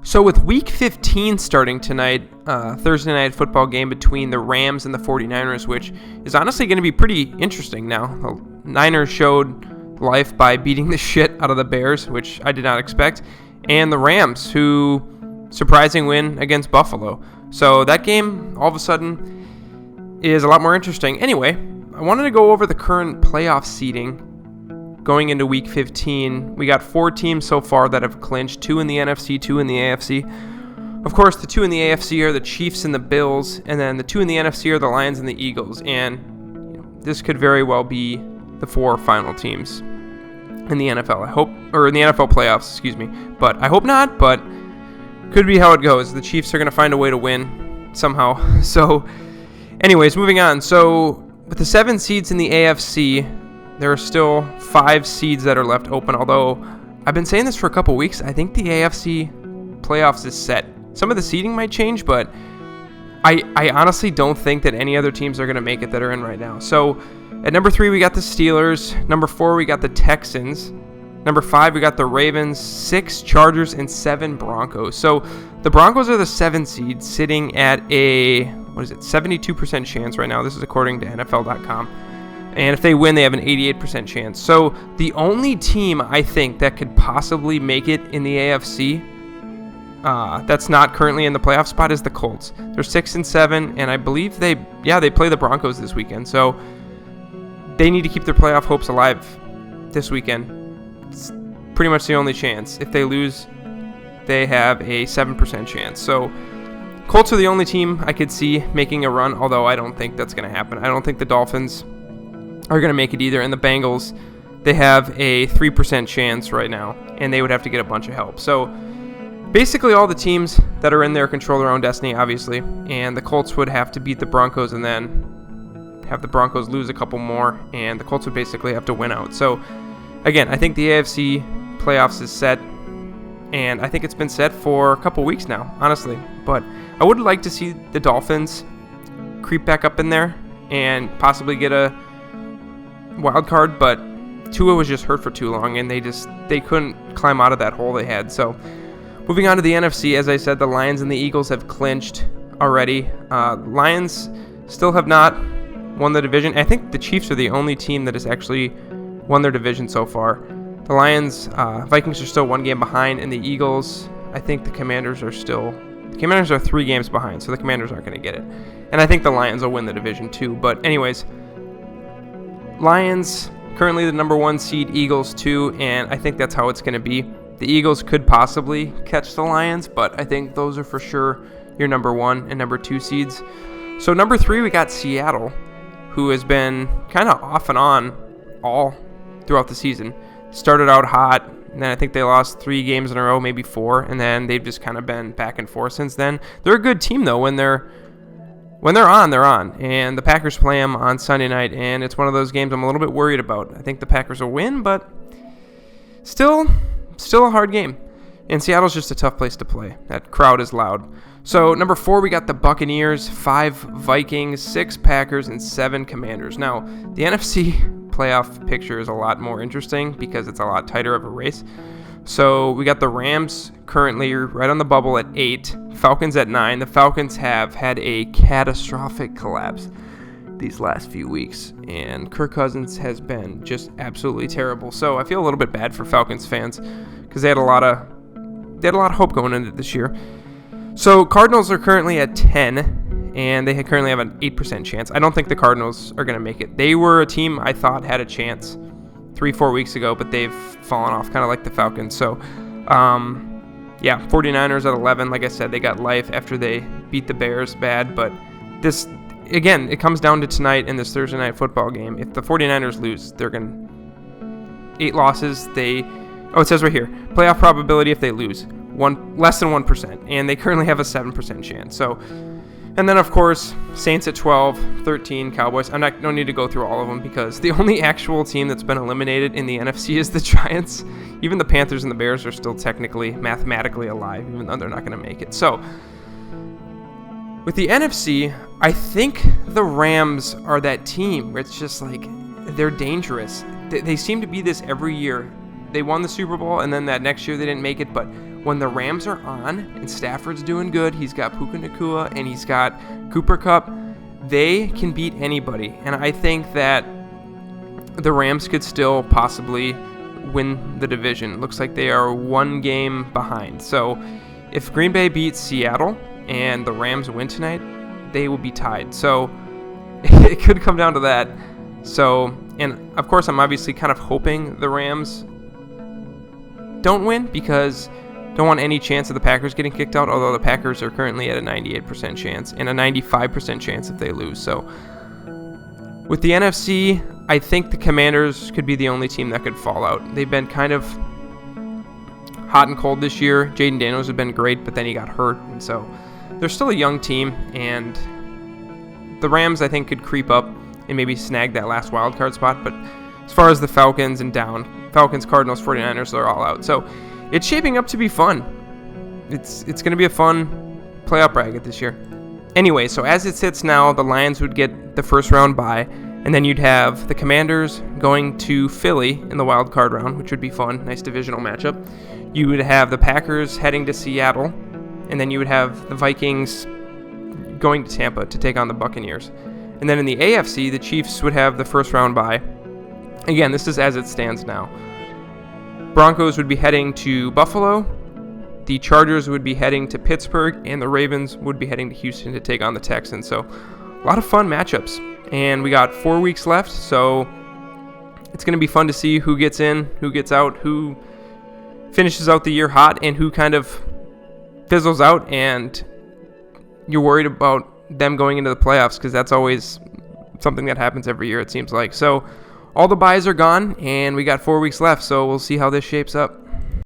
So with Week 15 starting tonight, Thursday night football game between the Rams and the 49ers, which is honestly going to be pretty interesting now. The Niners showed life by beating the shit out of the Bears, which I did not expect, and the Rams, who surprising win against Buffalo. So that game, all of a sudden, is a lot more interesting. Anyway, I wanted to go over the current playoff seeding going into Week 15. We got 4 teams so far that have clinched, 2 in the NFC, 2 in the AFC. Of course, the 2 in the AFC are the Chiefs and the Bills, and then the 2 in the NFC are the Lions and the Eagles. And this could very well be the 4 final teams in the NFL. I hope, or in the NFL playoffs, excuse me. But I hope not, but could be how it goes. The Chiefs are going to find a way to win somehow. So, anyways, moving on. So, with the 7 seeds in the AFC, there are still 5 seeds that are left open, although I've been saying this for a couple weeks. I think the AFC playoffs is set. Some of the seeding might change, but I honestly don't think that any other teams are going to make it that are in right now. So at number 3, we got the Steelers. Number 4, we got the Texans. Number 5, we got the Ravens. 6, Chargers, and 7, Broncos. So the Broncos are the 7 seed, sitting at a, 72% chance right now. This is according to NFL.com. And if they win, they have an 88% chance. So the only team I think that could possibly make it in the AFC that's not currently in the playoff spot is the Colts. They're 6-7, and I believe they play the Broncos this weekend. So they need to keep their playoff hopes alive this weekend. It's pretty much the only chance. If they lose, they have a 7% chance. So Colts are the only team I could see making a run, although I don't think that's going to happen. I don't think the Dolphins are going to make it either, and the Bengals, they have a 3% chance right now, and they would have to get a bunch of help. So basically all the teams that are in there control their own destiny, obviously, and the Colts would have to beat the Broncos and then have the Broncos lose a couple more, and the Colts would basically have to win out. So again, I think the AFC playoffs is set, and I think it's been set for a couple weeks now, honestly. But I would like to see the Dolphins creep back up in there and possibly get a wild card, but Tua was just hurt for too long, and they couldn't climb out of that hole they had. So moving on to the NFC, as I said, the Lions and the Eagles have clinched already. Lions still have not won the division. I think the Chiefs are the only team that has actually won their division so far. The Lions, Vikings are still 1 game behind, and the Eagles, I think the Commanders are 3 games behind, so the Commanders aren't going to get it. And I think the Lions will win the division too. But anyways, Lions, currently the number 1 seed, Eagles 2, and I think that's how it's going to be. The Eagles could possibly catch the Lions, but I think those are for sure your number 1 and number 2 seeds. So number 3, we got Seattle, who has been kind of off and on all throughout the season. Started out hot, and then I think they lost 3 games in a row, maybe 4, and then they've just kind of been back and forth since then. They're a good team, though. When they're on, they're on. And the Packers play them on Sunday night, and it's one of those games I'm a little bit worried about. I think the Packers will win, but still a hard game. And Seattle's just a tough place to play. That crowd is loud. So number 4, we got the Buccaneers, 5 Vikings, 6 Packers, and 7 Commanders. Now, the NFC playoff picture is a lot more interesting because it's a lot tighter of a race. So we got the Rams currently right on the bubble at 8, Falcons at 9. The Falcons have had a catastrophic collapse these last few weeks, and Kirk Cousins has been just absolutely terrible. So I feel a little bit bad for Falcons fans because they had a lot of hope going into this year. So Cardinals are currently at 10, and they currently have an 8% chance. I don't think the Cardinals are going to make it. They were a team I thought had a chance 3-4 weeks ago, but they've fallen off, kind of like the Falcons. So, 49ers at 11. Like I said, they got life after they beat the Bears bad. But this, again, it comes down to tonight in this Thursday night football game. If the 49ers lose, they're going 8 losses. It says right here, playoff probability if they lose, less than 1%, and they currently have a 7% chance. So. And then, of course, Saints at 12, 13, Cowboys. Don't need to go through all of them because the only actual team that's been eliminated in the NFC is the Giants. Even the Panthers and the Bears are still technically, mathematically alive, even though they're not going to make it. So, with the NFC, I think the Rams are that team where it's just like they're dangerous. They seem to be this every year. They won the Super Bowl, and then that next year they didn't make it, but when the Rams are on and Stafford's doing good, he's got Puka Nacua and he's got Cooper Kupp, they can beat anybody. And I think that the Rams could still possibly win the division. Looks like they are one game behind. So if Green Bay beats Seattle and the Rams win tonight, they will be tied. So it could come down to that. So, and of course, I'm obviously kind of hoping the Rams don't win because don't want any chance of the Packers getting kicked out, although the Packers are currently at a 98% chance and a 95% chance if they lose. So with the NFC, I think the Commanders could be the only team that could fall out. They've been kind of hot and cold this year. Jaden Daniels has been great, but then he got hurt, and so they're still a young team, and the Rams, I think, could creep up and maybe snag that last wild card spot. But as far as the Falcons and down, Falcons, Cardinals, 49ers, they're all out. So it's shaping up to be fun. It's going to be a fun playoff bracket this year. Anyway, so as it sits now, the Lions would get the first round bye, and then you'd have the Commanders going to Philly in the wild card round, which would be fun. Nice divisional matchup. You would have the Packers heading to Seattle, and then you would have the Vikings going to Tampa to take on the Buccaneers. And then in the AFC, the Chiefs would have the first round bye. Again, this is as it stands now. Broncos would be heading to Buffalo. The Chargers would be heading to Pittsburgh, and the Ravens would be heading to Houston to take on the Texans. So a lot of fun matchups. And we got 4 weeks left, so it's going to be fun to see who gets in, who gets out, who finishes out the year hot, and who kind of fizzles out, and you're worried about them going into the playoffs because that's always something that happens every year, it seems like. So all the byes are gone, and we got 4 weeks left, so we'll see how this shapes up.